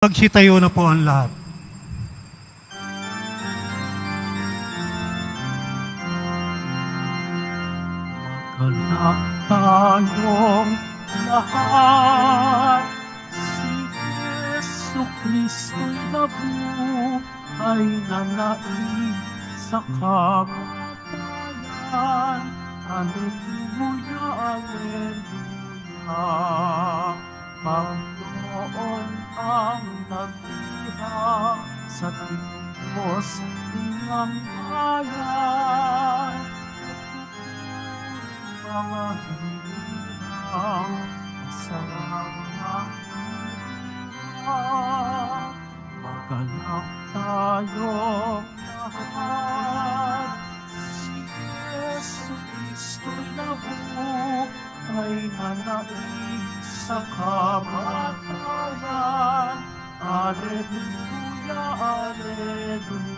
Magsitayo na po ang lahat. Magkalak tayong lahat, si Yesu Kristo'y nabuhay na naig sa kamatayan. Alleluia, Alleluia. Panginoon ang nagihang sa Diyos ng bayan. Mga hirang masarap ng hirang, maganap tayong lahat. Si Yesu Kristo'y nabuhay na naig sa kamatayan. Alleluia, Alleluia.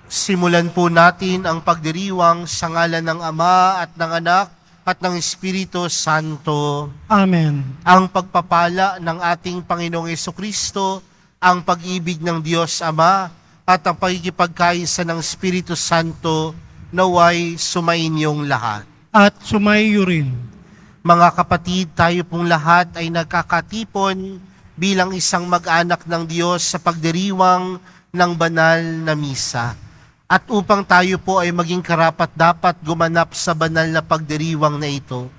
Simulan po natin ang pagdiriwang sa ngalan ng Ama at ng Anak at ng Espiritu Santo. Amen. Ang pagpapala ng ating Panginoong Jesucristo, ang pag-ibig ng Diyos Ama at ang pagkikipagkaisa ng Espiritu Santo naway sumainyong lahat. At sumayo rin. Mga kapatid, tayo pong lahat ay nagkakatipon bilang isang mag-anak ng Diyos sa pagdiriwang ng banal na misa. At upang tayo po ay maging karapat-dapat gumanap sa banal na pagdiriwang na ito,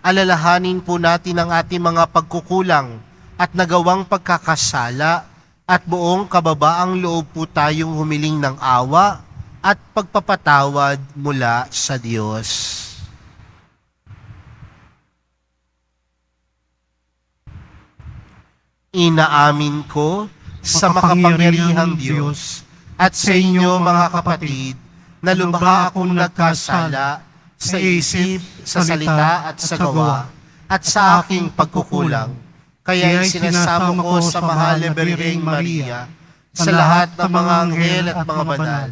alalahanin po natin ang ating mga pagkukulang at nagawang pagkakasala at buong kababaang loob po tayong humiling ng awa at pagpapatawad mula sa Diyos. Inaamin ko sa makapangyarihang Diyos at sa inyo mga kapatid na lubha akong nagkasala sa isip, sa salita at sa gawa at sa aking pagkukulang. Kaya sinasamo ko sa mahal na Birheng Maria, sa lahat ng mga anghel at mga banal,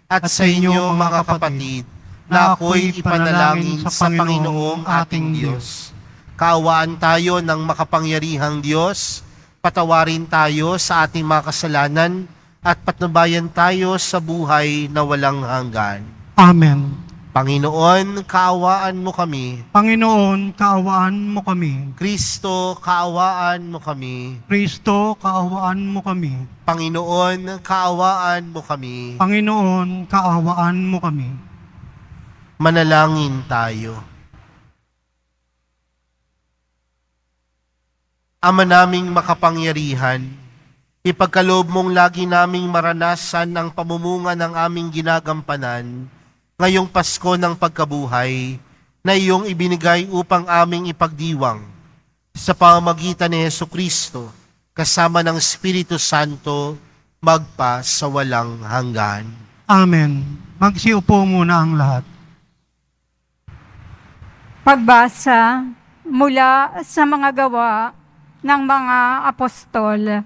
at sa inyo mga kapatid na ako'y ipanalangin sa Panginoong ating Diyos. Kaawaan tayo ng makapangyarihang Diyos, patawarin tayo sa ating mga kasalanan at patnubayan tayo sa buhay na walang hanggan. Amen. Panginoon, kaawaan mo kami. Panginoon, kaawaan mo kami. Kristo, kaawaan mo kami. Kristo, kaawaan mo kami. Panginoon, kaawaan mo kami. Panginoon, kaawaan mo kami. Manalangin tayo. Ama naming makapangyarihan, ipagkaloob mong lagi naming maranasan ang pamumunga ng aming ginagampanan ngayong Pasko ng pagkabuhay na iyong ibinigay upang aming ipagdiwang sa pamamagitan ni Jesucristo kasama ng Espiritu Santo magpa sa walang hanggan. Amen. Magsiupo muna ang lahat. Pagbasa mula sa mga gawa ng mga apostol.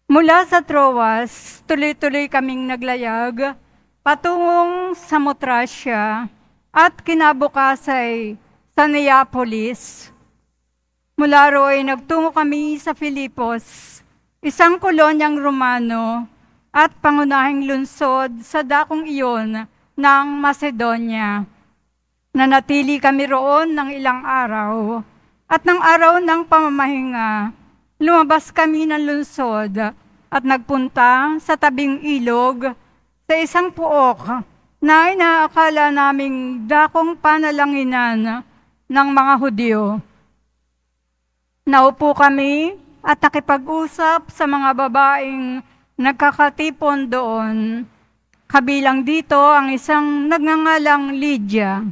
Mula sa Troas, tuloy-tuloy kaming naglayag patungong Samotracia at kinabukasay sa Neapolis. Mula ro'y nagtungo kami sa Filipos, isang kolonyang Romano at pangunahing lungsod sa dakong iyon ng Macedonia. Nanatili kami roon ng ilang araw. At ng araw ng pamamahinga, lumabas kami ng lungsod at nagpunta sa tabing ilog sa isang puok na inaakala naming dakong panalanginan ng mga Hudyo. Naupo kami at nakipag-usap sa mga babaeng nagkakatipon doon. Kabilang dito ang isang nagngangalang Lydia,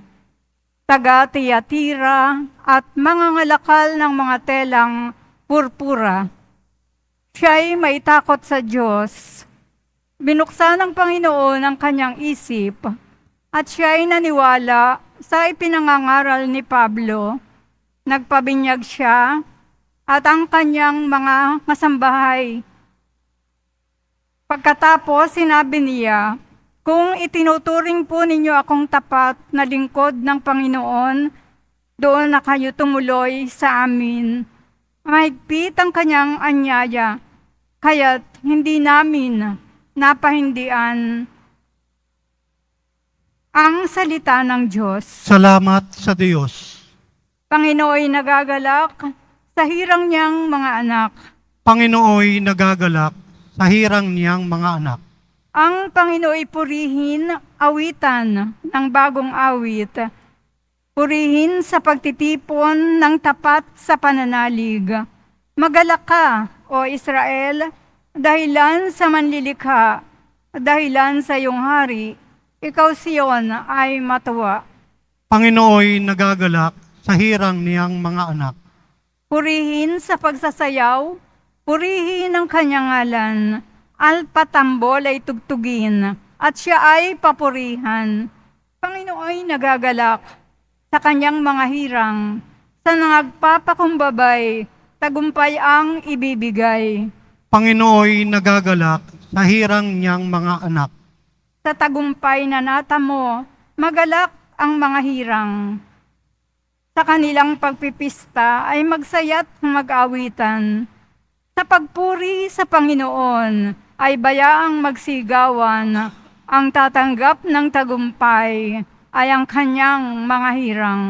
taga Thyatira at mga ngalakal ng mga telang purpura. Siya'y may takot sa Diyos. Binuksan ng Panginoon ang kanyang isip at siya'y naniwala sa ipinangangaral ni Pablo. Nagpabinyag siya at ang kanyang mga kasambahay. Pagkatapos sinabi niya, "Kung itinuturing po ninyo akong tapat na lingkod ng Panginoon, doon na kayo tumuloy sa amin. Mahigpit ang kanyang anyaya, kaya't hindi namin napahindian ang salita ng Diyos. Salamat sa Diyos. Panginooy nagagalak sa hirang niyang mga anak. Panginooy nagagalak sa hirang niyang mga anak. Ang Panginooy purihin, awitan ng bagong awit. Purihin sa pagtitipon ng tapat sa pananalig. Magalak ka, O Israel, dahilan sa manlilikha, dahilan sa iyong hari, ikaw Sion ay matuwa. Panginooy nagagalak sa hirang niyang mga anak. Purihin sa pagsasayaw, purihin ang kanyang ngalan, alpatambol ay tugtugin, at siya ay papurihan. Panginooy nagagalak sa kanyang mga hirang, sa nagpapakumbabay, tagumpay ang ibibigay. Panginooy nagagalak sa hirang niyang mga anak. Sa tagumpay na natamo, magalak ang mga hirang. Sa kanilang pagpipista ay magsaya't mag-awitan. Sa pagpuri sa Panginoon ay bayaang magsigawan. Ang tatanggap ng tagumpay ay ang kanyang mga hirang.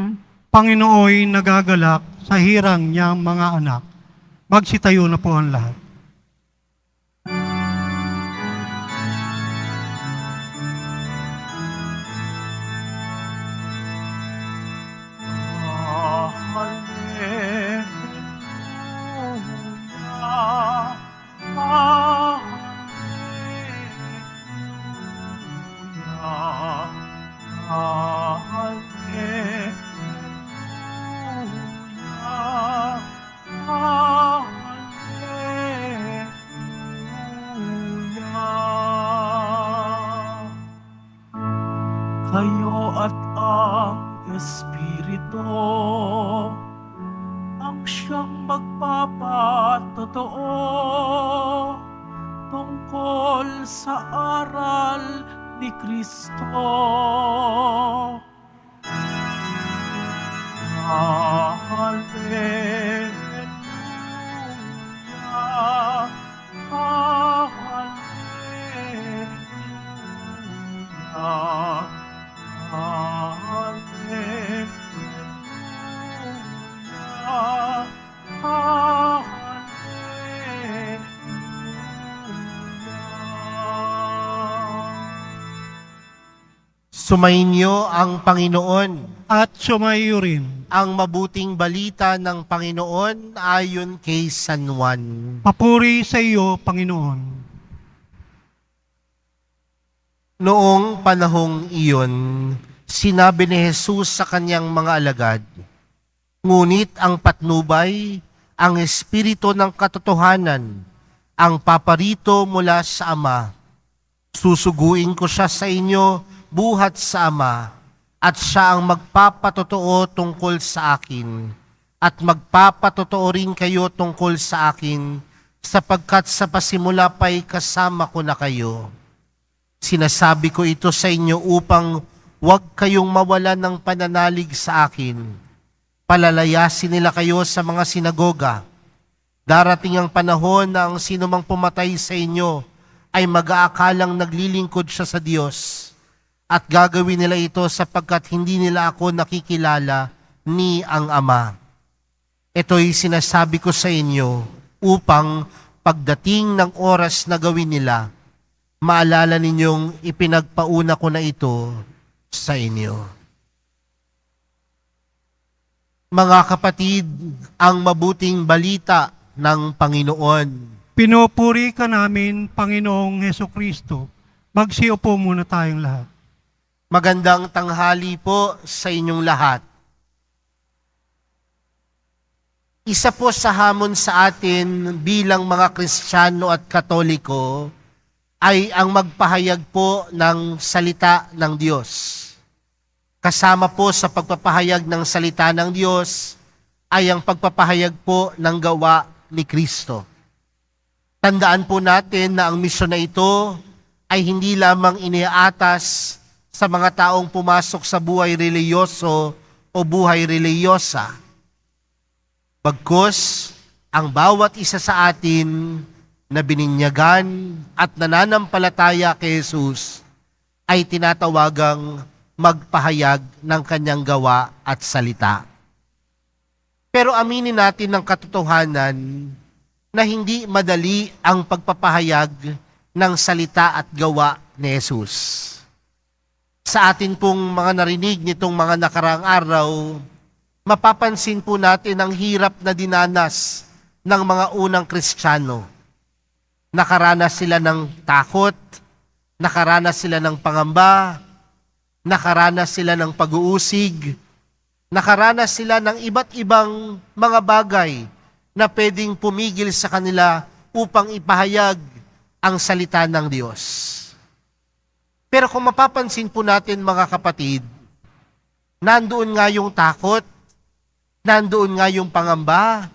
Panginooy nagagalak sa hirang niyang mga anak. Magsitayo na po ang lahat. Kayo at ang Espiritu ang siyang magpapatotoo tungkol sa aral ni Kristo. Hallelujah, hallelujah. Sumainyo ang Panginoon. At sumayo rin. Ang mabuting balita ng Panginoon ayon kay San Juan. Papuri sa iyo, Panginoon. Noong panahong iyon, sinabi ni Jesus sa kanyang mga alagad, "Ngunit ang patnubay, ang Espiritu ng katotohanan, ang paparito mula sa Ama. Susuguin ko siya sa inyo buhat sa Ama, at siya ang magpapatotoo tungkol sa akin, at magpapatotoo rin kayo tungkol sa akin, sapagkat sa pasimula pa'y kasama ko na kayo. Sinasabi ko ito sa inyo upang huwag kayong mawalan ng pananalig sa akin. Palalayasin nila kayo sa mga sinagoga. Darating ang panahon na ang sinumang pumatay sa inyo ay mag-aakalang naglilingkod siya sa Diyos. At gagawin nila ito sapagkat hindi nila ako nakikilala ni ang Ama. Ito'y sinasabi ko sa inyo upang pagdating ng oras na gawin nila, maalala ninyong ipinagpauna ko na ito sa inyo." Mga kapatid, ang mabuting balita ng Panginoon. Pinupuri ka namin, Panginoong Hesukristo. Magsiupo muna tayong lahat. Magandang tanghali po sa inyong lahat. Isa po sa hamon sa atin bilang mga Kristiyano at Katoliko ay ang magpahayag po ng salita ng Diyos. Kasama po sa pagpapahayag ng salita ng Diyos ay ang pagpapahayag po ng gawa ni Kristo. Tandaan po natin na ang misyon na ito ay hindi lamang iniaatas sa mga taong pumasok sa buhay reliyoso o buhay reliyosa. Bagkus, ang bawat isa sa atin na bininyagan at nananampalataya kay Jesus ay tinatawagang magpahayag ng kanyang gawa at salita. Pero aminin natin ng katotohanan na hindi madali ang pagpapahayag ng salita at gawa ni Jesus. Sa atin pong mga narinig nitong mga nakaraang araw, mapapansin po natin ang hirap na dinanas ng mga unang Kristiyano. Nakaranas sila ng takot, nakaranas sila ng pangamba, nakaranas sila ng pag-uusig, nakaranas sila ng iba't ibang mga bagay na pwedeng pumigil sa kanila upang ipahayag ang salita ng Diyos. Pero kung mapapansin po natin mga kapatid, nandoon nga yung takot, nandoon nga yung pangamba,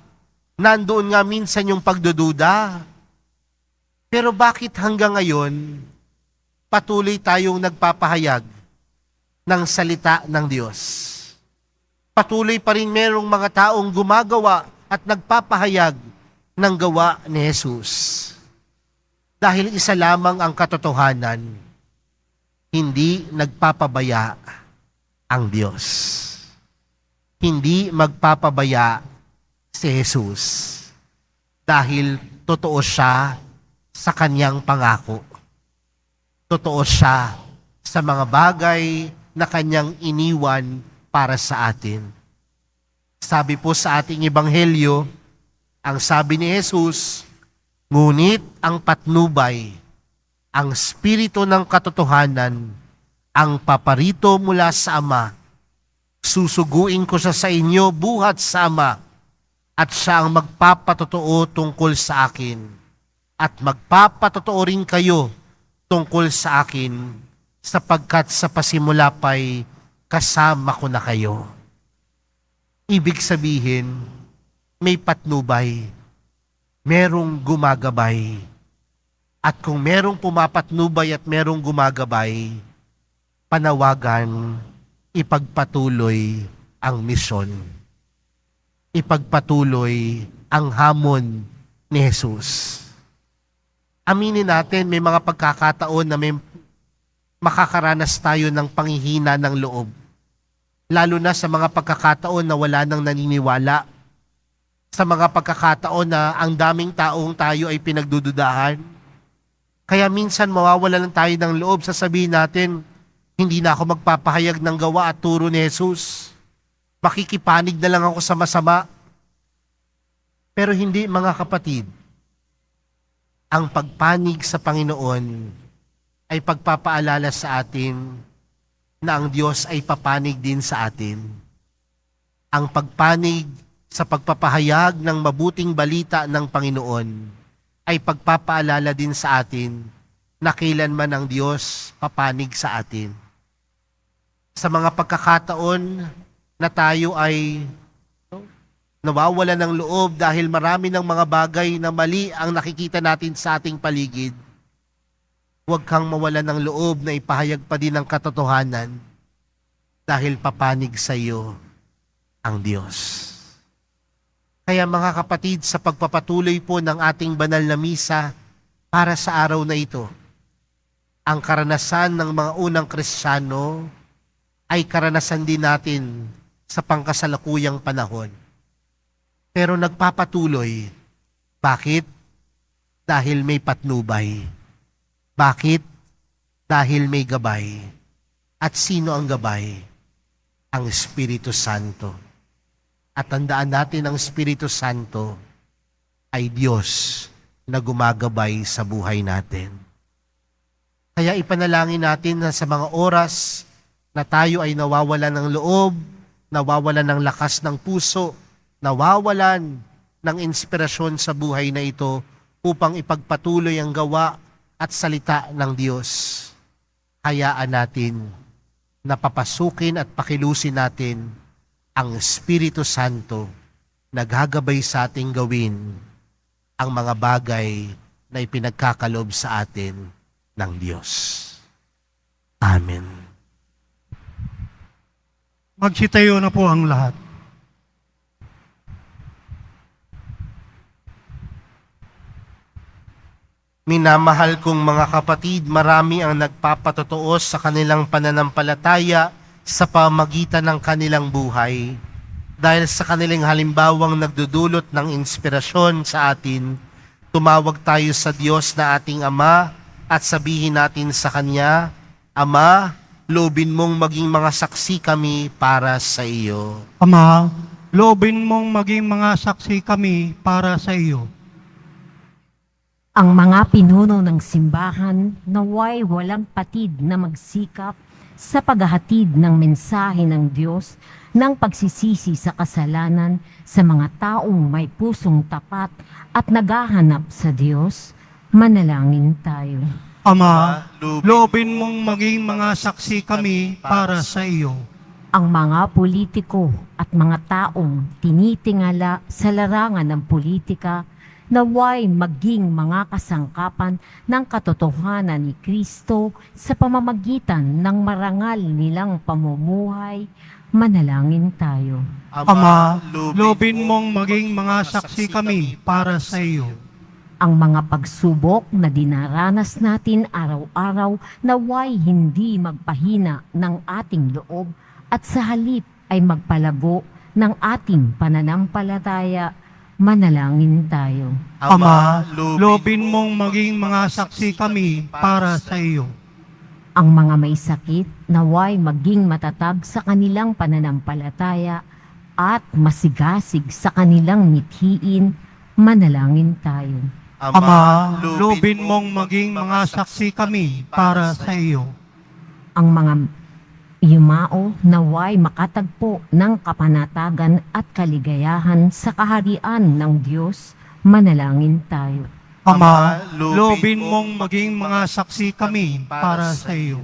nandoon nga minsan yung pagdududa. Pero bakit hanggang ngayon, patuloy tayong nagpapahayag ng salita ng Diyos? Patuloy pa rin merong mga taong gumagawa at nagpapahayag ng gawa ni Jesus. Dahil isa lamang ang katotohanan, hindi nagpapabaya ang Diyos. Hindi magpapabaya si Jesus. Dahil totoo siya sa kanyang pangako. Totoo siya sa mga bagay na kanyang iniwan para sa atin. Sabi po sa ating ebanghelyo, ang sabi ni Jesus, ngunit ang patnubay, ang Espiritu ng katotohanan, ang paparito mula sa Ama, susuguin ko siya sa inyo buhat sa Ama, at siya ang magpapatotoo tungkol sa akin, at magpapatotoo rin kayo tungkol sa akin, sapagkat sa pasimula pa'y kasama ko na kayo. Ibig sabihin, may patnubay, merong gumagabay. At kung merong pumapatnubay at merong gumagabay, panawagan, ipagpatuloy ang misyon. Ipagpatuloy ang hamon ni Jesus. Aminin natin, may mga pagkakataon na may makakaranas tayo ng panghihina ng loob. Lalo na sa mga pagkakataon na wala nang naniniwala. Sa mga pagkakataon na ang daming taong tayo ay pinagdududahan. Kaya minsan mawawala lang tayo ng loob, sasabihin natin, hindi na ako magpapahayag ng gawa at turo ni Jesus. Makikipanig na lang ako sa masama. Pero hindi, mga kapatid. Ang pagpanig sa Panginoon ay pagpapaalala sa atin na ang Diyos ay papanig din sa atin. Ang pagpanig sa pagpapahayag ng mabuting balita ng Panginoon ay pagpapaalala din sa atin na kailanman ang Diyos papanig sa atin. Sa mga pagkakataon na tayo ay nawawala ng loob dahil marami ng mga bagay na mali ang nakikita natin sa ating paligid, huwag kang mawala ng loob na ipahayag pa din ang katotohanan dahil papanig sa iyo ang Diyos. Kaya mga kapatid, sa pagpapatuloy po ng ating banal na misa para sa araw na ito, ang karanasan ng mga unang Kristiyano ay karanasan din natin sa pangkasalukuyang panahon. Pero nagpapatuloy. Bakit? Dahil may patnubay. Bakit? Dahil may gabay. At sino ang gabay? Ang Espiritu Santo. At tandaan natin, ang Espiritu Santo ay Diyos na gumagabay sa buhay natin. Kaya ipanalangin natin na sa mga oras na tayo ay nawawalan ng loob, nawawalan ng lakas ng puso, nawawalan ng inspirasyon sa buhay na ito upang ipagpatuloy ang gawa at salita ng Diyos. Hayaan natin na papasukin at pakilusin natin ang Espiritu Santo na gagabay sa ating gawin ang mga bagay na ipinagkakalob sa atin ng Diyos. Amen. Magsitayo na po ang lahat. Minamahal kong mga kapatid, marami ang nagpapatotoo sa kanilang pananampalataya sa pamagitan ng kanilang buhay. Dahil sa kanilang halimbawang nagdudulot ng inspirasyon sa atin, tumawag tayo sa Diyos na ating Ama at sabihin natin sa Kanya, Ama, loobin mong maging mga saksi kami para sa iyo. Ama, loobin mong maging mga saksi kami para sa iyo. Ang mga pinuno ng simbahan naway walang patid na magsikap sa paghahatid ng mensahe ng Diyos ng pagsisisi sa kasalanan sa mga taong may pusong tapat at naghahanap sa Diyos. Manalangin tayo. Ama, loobin mong maging mga saksi kami para sa iyo. Ang mga politiko at mga taong tinitingala sa larangan ng politika naway maging mga kasangkapan ng katotohanan ni Kristo sa pamamagitan ng marangal nilang pamumuhay. Manalangin tayo. Ama, loobin mong maging mga saksi kami para sa iyo. Ang mga pagsubok na dinaranas natin araw-araw naway hindi magpahina ng ating loob at sa halip ay magpalago ng ating pananampalataya. Manalangin tayo. Ama, loobin mong maging mga saksi kami para sa iyo. Ang mga may sakit naway maging matatag sa kanilang pananampalataya at masigasig sa kanilang mithiin. Manalangin tayo. Ama, loobin mong maging mga saksi kami para sa iyo. Ang mga yumao naway makatagpo ng kapanatagan at kaligayahan sa kaharian ng Diyos. Manalangin tayo. Ama, loobin mong maging mga saksi kami para sa iyo.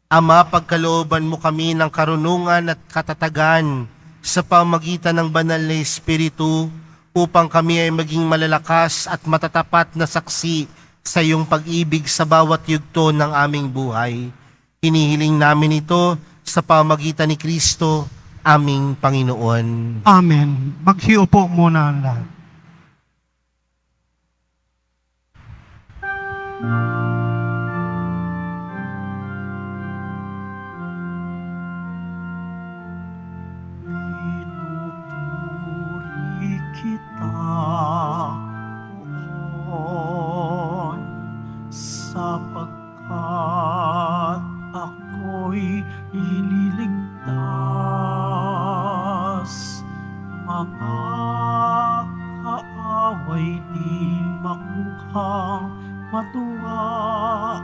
Ama, pagkalooban mo kami ng karunungan at katatagan sa pamagitan ng banal na Espiritu upang kami ay maging malalakas at matatapat na saksi sa iyong pag-ibig sa bawat yugto ng aming buhay. Hinihiling namin ito sa pamagitan ni Kristo, aming Panginoon. Amen. Magsiupo muna ang lahat. Pinupuri kita, Poon, sapagkat ako'y ililigtas. Mga kaaway di makuhang matuwa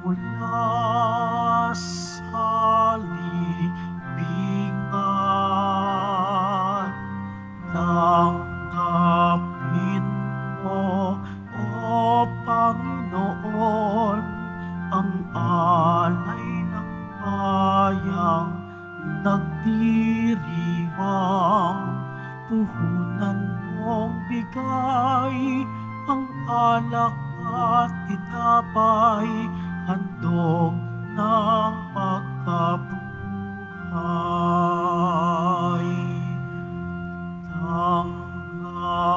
mula sa libingan. Tanggapin mo, O Panginoon, ang alay ng bayang nagdiriwang. Puhunan mong bigay ang alak at tinapay, handog ng pagkabuhay. Tanggapin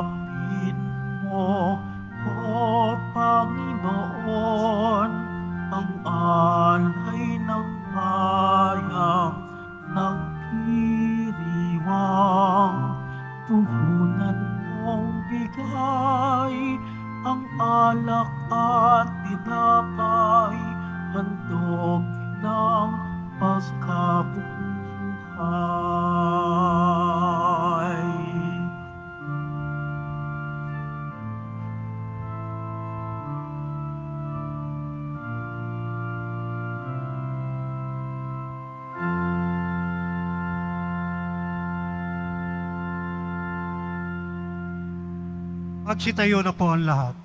mo, O Panginoon, ang alay ng bayang nagdiriwang. Puhunan mong bigay ang alak at tinapay, handog ng pagkabuhay. Magsitayo na po ang lahat.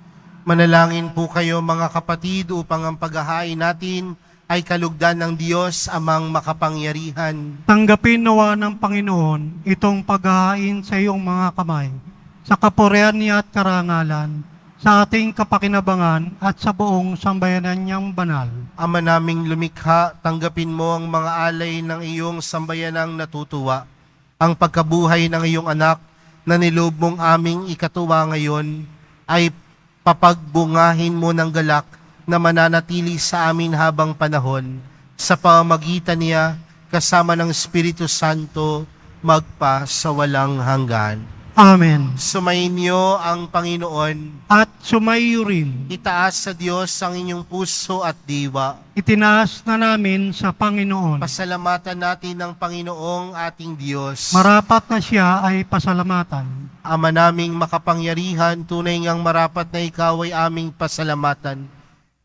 Manalangin po kayo mga kapatid upang ang paghahain natin ay kalugdan ng Diyos amang makapangyarihan. Tanggapin nawa ng Panginoon itong paghahain sa iyong mga kamay, sa kapurihan niya at karangalan, sa ating kapakinabangan at sa buong sambayanan niyang banal. Ama naming lumikha, tanggapin mo ang mga alay ng iyong sambayanang natutuwa, ang pagkabuhay ng iyong anak na nilob mong aming ikatuwa ngayon ay papagbungahin mo ng galak na mananatili sa amin habang panahon sa pamamagitan niya kasama ng Espiritu Santo magpa sa walang hanggan. Amen. Sumainyo ang Panginoon. At sumayo rin, Itaas sa Diyos ang inyong puso at diwa. itinaas na namin sa Panginoon. Pasalamatan natin ang Panginoong ating Diyos. Marapat na siya ay pasalamatan. Ama naming makapangyarihan, tunay ngang marapat na ikaw ay aming pasalamatan.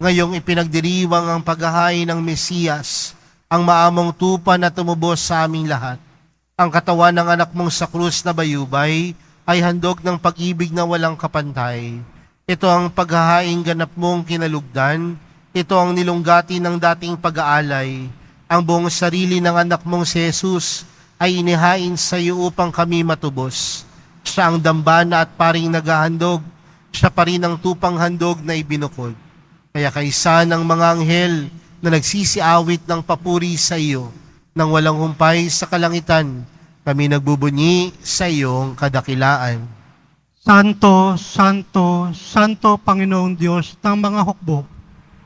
Ngayong ipinagdiriwang ang paghahain ng Mesiyas, ang maamong tupa na tumubos sa aming lahat. Ang katawan ng anak mong sa krus na bayubay ay handog ng pag-ibig na walang kapantay. Ito ang paghahaing ganap mong kinalugdan. Ito ang nilunggati ng dating pag-aalay. Ang buong sarili ng anak mong si Jesus ay inihain sa iyo upang kami matubos. Siya ang dambana at paring naghahandog. Siya pa rin ang tupang handog na ibinukod. Kaya kaysa ng mga anghel na nagsisiawit ng papuri sa iyo, nang walang humpay sa kalangitan, kami nagbubunyi sa iyong kadakilaan. Santo, Santo, Santo Panginoong Diyos ng mga hukbo,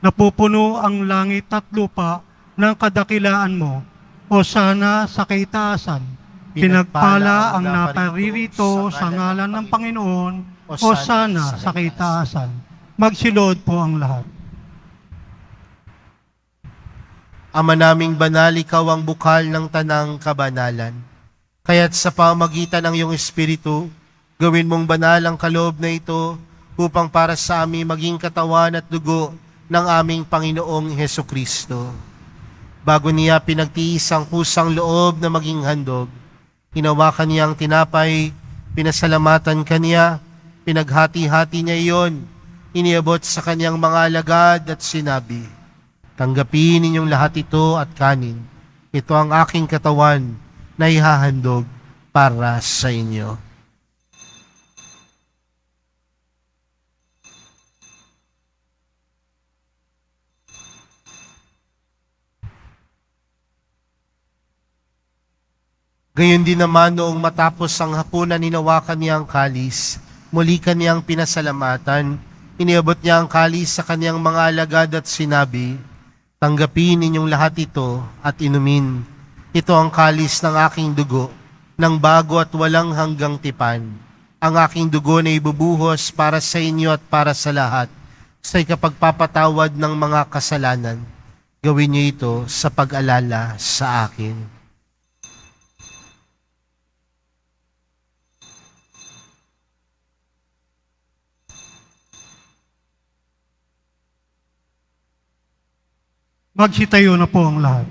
napupuno ang langit at lupa ng kadakilaan mo, o sana sa kaitaasan. Pinagpala ang naparirito sa ngalan ng Panginoon, o sana sa kaitaasan. Magsilod po ang lahat. Ama naming banal, ikaw ang bukal ng tanang kabanalan. Kaya't sa pamagitan ng iyong Espiritu, gawin mong banal ang kaloob na ito upang para sa amin maging katawan at dugo ng aming Panginoong Hesukristo. Bago niya pinagtiis ang kusang loob na maging handog, hinawakan niya ang tinapay, pinasalamatan kaniya, pinaghati-hati niya iyon, iniabot sa kanyang mga alagad at sinabi, tanggapin ninyong lahat ito at kanin. Ito ang aking katawan na ihahandog para sa inyo. Gayon din naman noong matapos ang hapunan, ninawakan niya ang kalis, muli kaniyang pinasalamatan, iniabot niya ang kalis sa kaniyang mga alagad at sinabi, tanggapin ninyong lahat ito at inumin. Ito ang kalis ng aking dugo, ng bago at walang hanggang tipan. Ang aking dugo na ibubuhos para sa inyo at para sa lahat, sa ikapagpapatawad ng mga kasalanan. Gawin niyo ito sa pag-alala sa akin. Magsitayo na po ang lahat.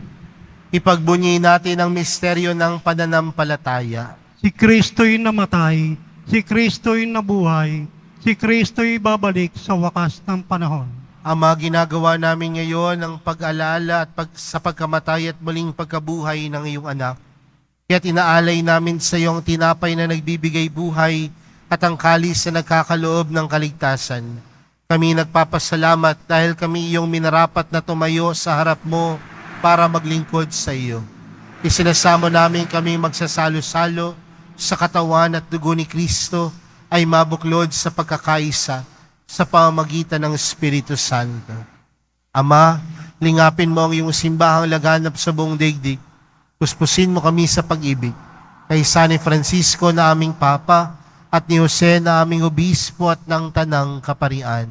Ipagbunyi natin ang misteryo ng pananampalataya. Si Kristo'y namatay, si Kristo'y nabuhay, si Kristo'y babalik sa wakas ng panahon. Ama, ginagawa namin ngayon ang pag-alala at sa pagkamatay at muling pagkabuhay ng iyong anak. Kaya't inaalay namin sa iyo ang tinapay na nagbibigay buhay at ang kalis na nagkakaloob ng kaligtasan. Kami nagpapasalamat dahil kami iyong minarapat na tumayo sa harap mo para maglingkod sa iyo. Isinasamo namin kami magsasalo-salo sa katawan at dugo ni Kristo ay mabuklod sa pagkakaisa sa pamamagitan ng Espiritu Santo. Ama, lingapin mo ang iyong simbahang laganap sa buong daigdig. Puspusin mo kami sa pag-ibig. Kay San Francisco na aming Papa at ni Jose na aming Obispo at ng Tanang Kaparian.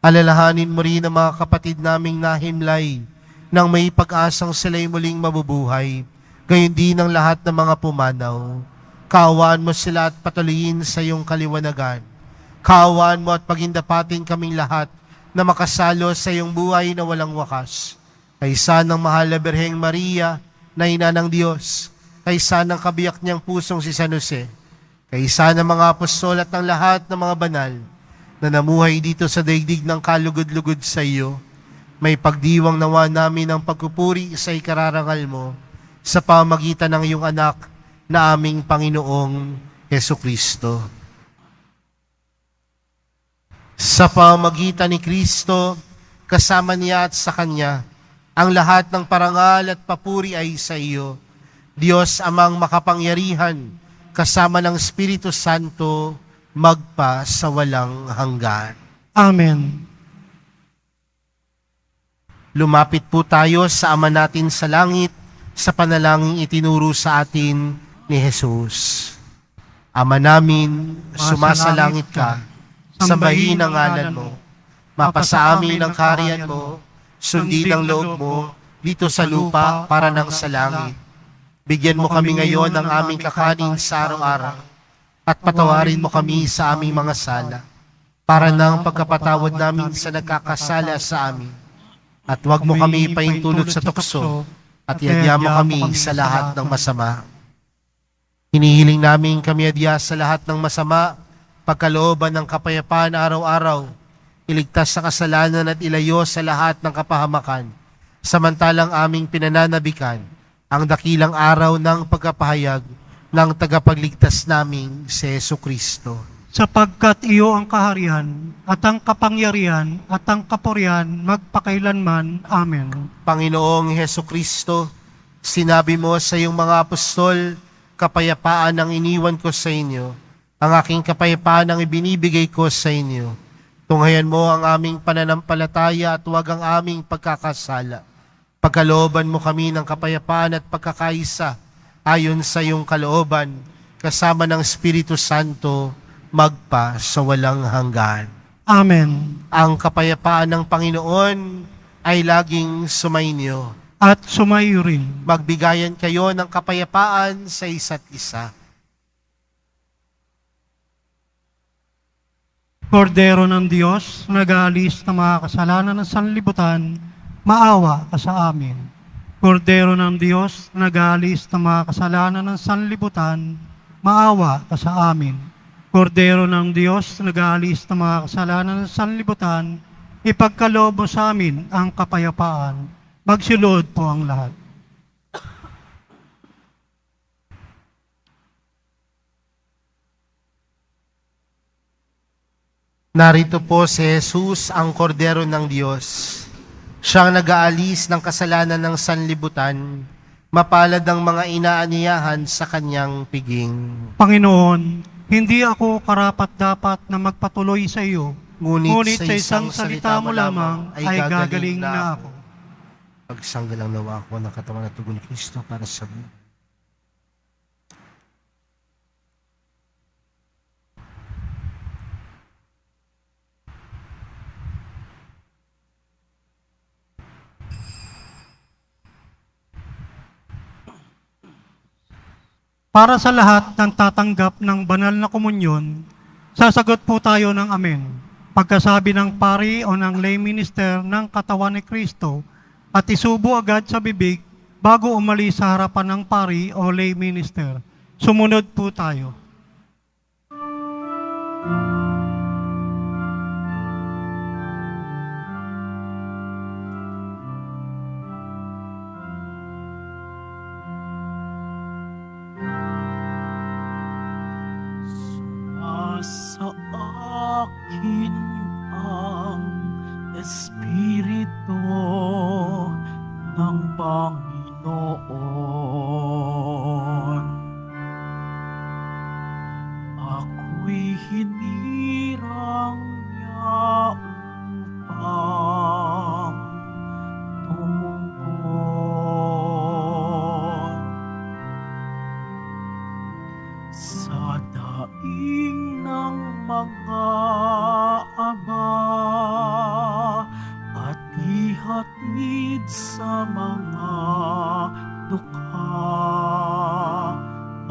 Alalahanin mo rin ang mga kapatid naming nahimlay nang may pag-asang sila'y muling mabubuhay, gayon din ang lahat ng mga pumanaw. Kaawaan mo sila at patuloyin sa iyong kaliwanagan. Kaawaan mo at pagindapatin kaming lahat na makasalo sa iyong buhay na walang wakas. Kaysa ng mahal na Birheng Maria, na ina ng Diyos, kaysa ng kabiyak niyang pusong si San Jose, kaysa ng mga apostol at ng lahat ng mga banal na namuhay dito sa daigdig ng kalugod-lugod sa iyo, may pagdiwang nawa namin ang pagpupuri sa ikararangal mo sa pamagitan ng iyong anak na aming Panginoong Hesukristo. Sa pamagitan ni Kristo, kasama niya at sa kanya, ang lahat ng parangal at papuri ay sa iyo, Diyos amang makapangyarihan, kasama ng Espiritu Santo, magpa sa walang hanggan. Amen. Lumapit po tayo sa Ama natin sa langit, sa panalangin itinuro sa atin ni Jesus. Ama namin, sumasalangit ka, sambahin ang ngalan mo, mapasa amin ang kaharian mo, sundin ang loob mo, dito sa lupa para ng sa langit. Bigyan mo kami ngayon ng aming kakanin sa araw-araw, at patawarin mo kami sa aming mga sala, para ng pagkapatawad namin sa nagkakasala sa amin. At huwag mo kami paintulot sa tukso, at iadya mo kami sa lahat ng masama. Hinihiling namin kami adya sa lahat ng masama, pagkalooban ng kapayapaan araw-araw, iligtas sa kasalanan at ilayo sa lahat ng kapahamakan, samantalang aming pinananabikan ang dakilang araw ng pagkapahayag ng tagapagligtas naming si Jesucristo. Sapagkat iyo ang kaharian, at ang kapangyarihan, at ang kapurihan, magpakailanman. Amen. Panginoong Jesucristo, sinabi mo sa iyong mga apostol, kapayapaan ang iniwan ko sa inyo, ang aking kapayapaan ang ibinibigay ko sa inyo. Tunghayan mo ang aming pananampalataya at huwag ang aming pagkakasala. Pagkalooban mo kami ng kapayapaan at pagkakaisa ayon sa iyong kalooban, kasama ng Espiritu Santo, magpa sa walang hanggan. Amen. Ang kapayapaan ng Panginoon ay laging sumainyo. At sumayo rin. Magbigayan kayo ng kapayapaan sa isa't isa. Kordero ng Diyos, nag-aalis ng mga kasalanan ng sanlibutan, maawa ka sa amin. Kordero ng Diyos, nag-aalis ng mga kasalanan ng sanlibutan, maawa ka sa amin. Kordero ng Diyos, nag-aalis ng mga kasalanan ng sanlibutan, ipagkaloob mo sa amin ang kapayapaan. Magsilod po ang lahat. Narito po si Jesus, ang Kordero ng Diyos. Siyang nag-aalis ng kasalanan ng sanlibutan, mapalad ang mga inaaniyahan sa kanyang piging. Panginoon, hindi ako karapat-dapat na magpatuloy sa iyo, Ngunit sa isang salita mo lamang ay gagaling na ako. Pagsanggalang nawa ako ng katawan at tugon ni Kristo para sa buhay. Para sa lahat ng tatanggap ng banal na komunyon, sasagot po tayo ng amen. Pagkasabi ng pari o ng lay minister ng katawan ni Kristo at isubo agad sa bibig bago umalis sa harapan ng pari o lay minister. Sumunod po tayo. Sa akin ang Espiritu ng Panginoon. Ako'y hinirang niya upang tumugon sa daing ng mga ama at ihatid sa mga dukha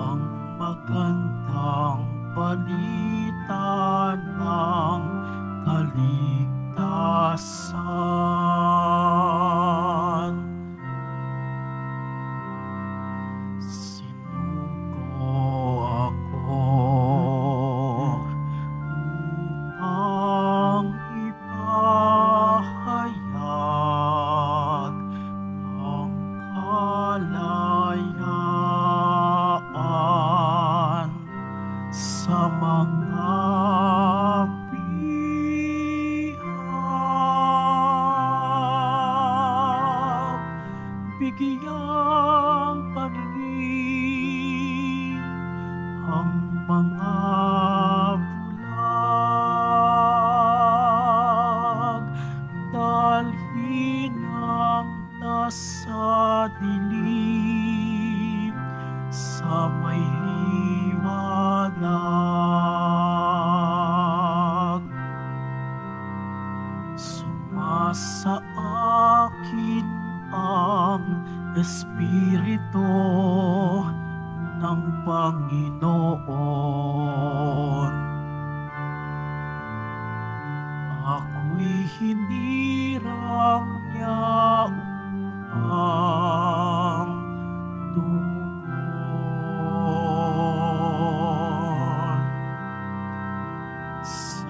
ang magandang balita ng kaligtasan. Sinugo ako upang ipahayag ang kalayaan sa mga pihak.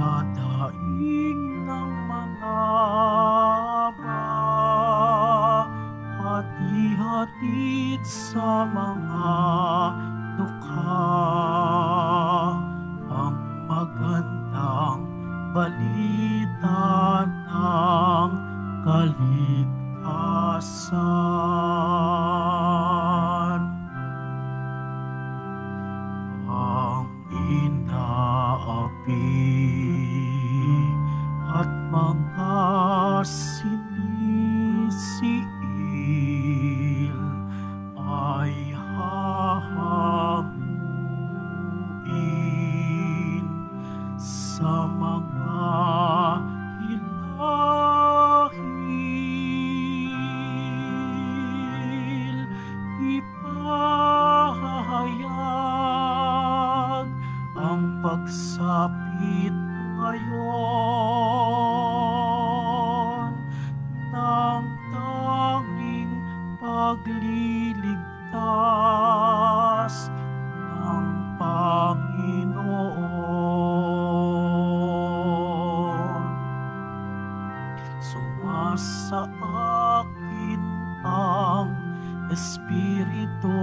sa daing ng mga hati-hatid sa mga dukha, ang magandang balita ng kaligtasan. Ang inaapi at mga sinisiil ay hahanguin sa mga hilahil. Ipahayag ang pagsapit ngayon ng tanging pagliligtas ng Panginoon. Sumasa akin ang Espiritu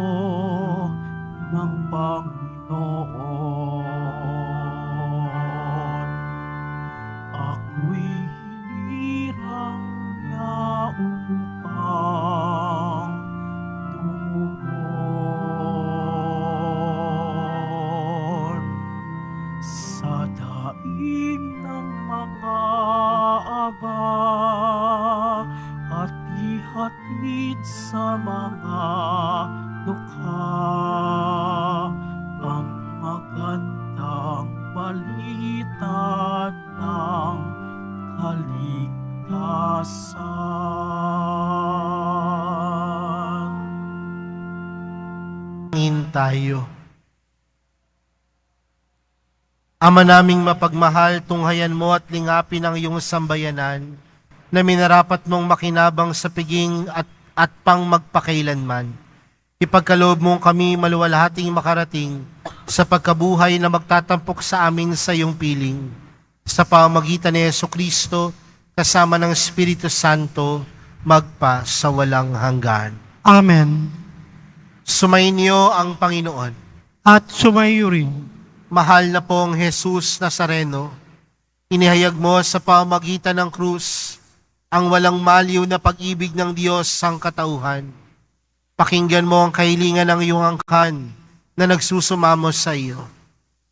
ng Panginoon. Ako'y hinirang niya upang tumugon sa daing ng mga aba at ihatid sa mga dukha ang magandang balita ng kaligtasan. Tingin tayo. Ama naming mapagmahal, tunghayan mo at lingapin ang iyong sambayanan na minarapat mong makinabang sa piging at pang magpakailanman. Ipagkaloob mong kami maluwalhating makarating sa pagkabuhay na magtatampok sa amin sa iyong piling. Sa pamamagitan ni Jesucristo, kasama ng Espiritu Santo, magpa sa walang hanggan. Amen. Sumainyo ang Panginoon. At sumayo rin. Mahal na pong Jesus Nazareno, inihayag mo sa pamamagitan ng krus ang walang maliw na pag-ibig ng Diyos sang katauhan. Pakinggan mo ang kahilingan ng iyong angkan na nagsusumamo sa iyo.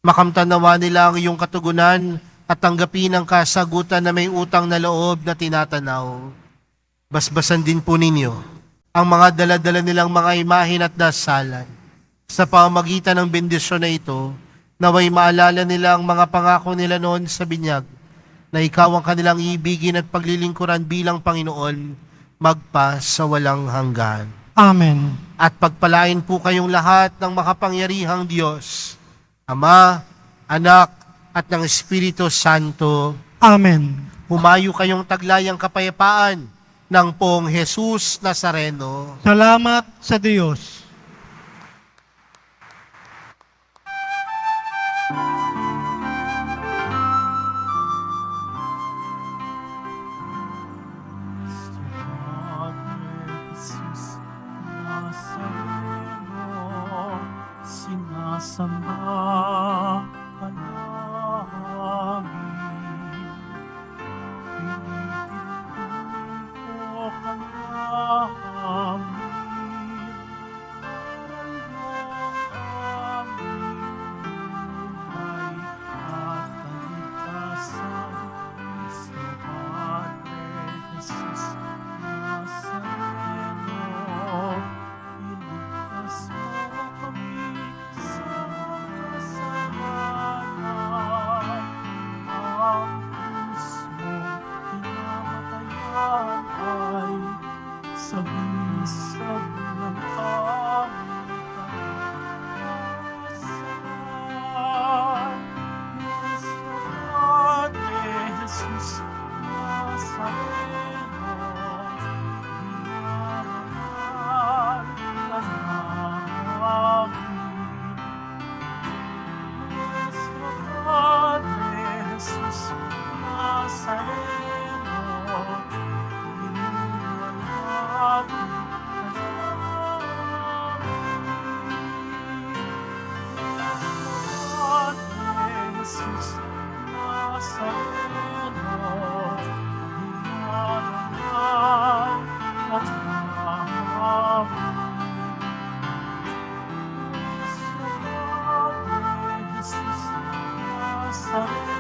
Makamtan nawa nila ang iyong katugunan at tanggapin ang kasagutan na may utang na loob na tinatanaw. Basbasan din po ninyo ang mga dala-dala nilang mga imahin at dasalan. Sa pamamagitan ng bendisyon na ito, naway maalala nila ang mga pangako nila noon sa binyag, na ikaw ang kanilang ibigin at paglilingkuran bilang Panginoon, magpa sa walang hanggan. Amen. At pagpalain po kayong lahat ng makapangyarihang Diyos, Ama, Anak, at ng Espiritu Santo. Amen. Humayo kayong taglayang kapayapaan ng Poong Jesus Nazareno. Salamat sa Diyos. Jesus Nazareno, sinasamba ka namin. Pinipinto ka namin. sa